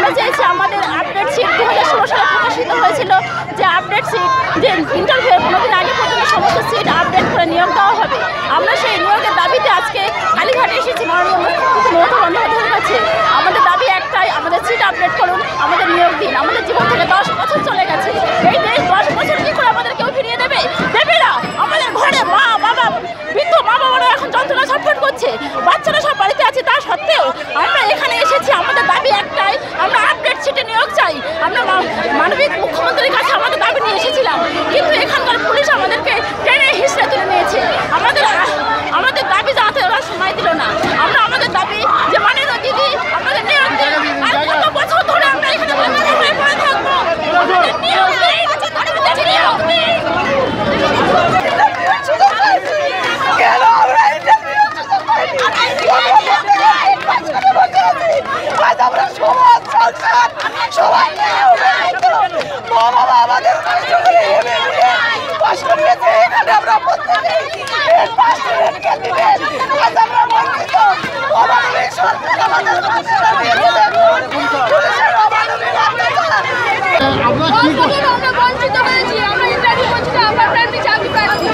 আমরা চেয়েছি আমাদের আপডেট সিট 2016 সালে প্রকাশিত হয়েছিল যে আপডেট সিট যে ইন্টারভিউ 15 দিন আগে পর্যন্ত সমস্ত সিট আপডেট করে নিয়োগ দেওয়া হবে। আমরা সেই নিয়োগের দাবিতে আজকে কালীঘাটে এসেছি মাননীয় মুখ্যমন্ত্রী মমতা বন্দ্যোপাধ্যায়ের কাছে। আমাদের দাবি একটাই, আমাদের সিট আপডেট করুন, আমাদের নিয়োগ দিন। আমাদের জীবন থেকে 10 বছর চলে গেছে, এই দেশ 10 বছর কি করে আমাদের কেউ ফিরিয়ে দেবে? দেবে না। আমাদের ঘরে মা বাবা, বৃদ্ধ মা বাবারা এখন যন্ত্রণা ছটফট করছে, বাচ্চারা সব বাড়িতে আছে, তা সত্ত্বেও আমরা এখানে এসেছি। আমাদের দাবি একটাই, আমরা আপডেট সিটে নিয়োগ চাই। আমরা মানবিক মুখ্যমন্ত্রীর কাছে আমাদের দাবি নিয়ে এসেছিলাম, কিন্তু এখানকার পুলিশ আমাদেরকে টেনে হিসেবে তুলে নিয়েছে। আমাদের দাবি জানাতে ওরা সময় দিল না। আমরা আমাদের দাবি যে মাননীয় দিদি আমাদের নিয়োগ দিন। আর কত বছর ধরে আমরা এখানে পড়ে থাকবো? আমাদের নিয়োগ দিন, আমাদের নিয়োগ দিন। আমরা বঞ্চিত হয়েছি, আমরা ইন্টারভিউ করছি, আমরা প্রাইমারি চাকরি পাচ্ছি।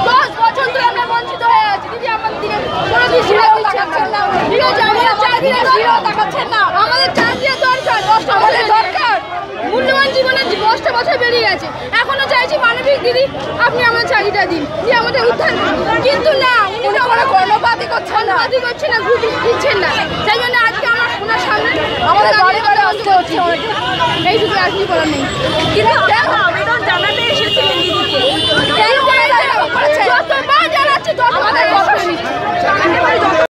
10 বছর ধরে আমরা বঞ্চিত হয়ে আছি। দিদি আমাদের দিকে কোনো দিশা দেখাচ্ছেন না, আমাদের চাকরির দিকেও তাকাচ্ছেন না। আমাদের চাকরির দরকার, 10টা বছর দরকার। মূল্যবান জীবনের 10টা বছর বেরিয়ে গেছে, এখনো চাইছি মানবিক দিদি আপনি আমাদের চাকরিটা দিন, দিয়ে আমাদের উদ্ধার। কিন্তু না, উনি তো কোনো কর্ণপাতই করছেন না, ঘুটি দিচ্ছেন না। সেই জন্য আজকে আমার ওনার সামনে আমাদের বাড়ি আসতে হচ্ছে। এইটুকু আর কি বলার নেই। কিন্তু আবেদন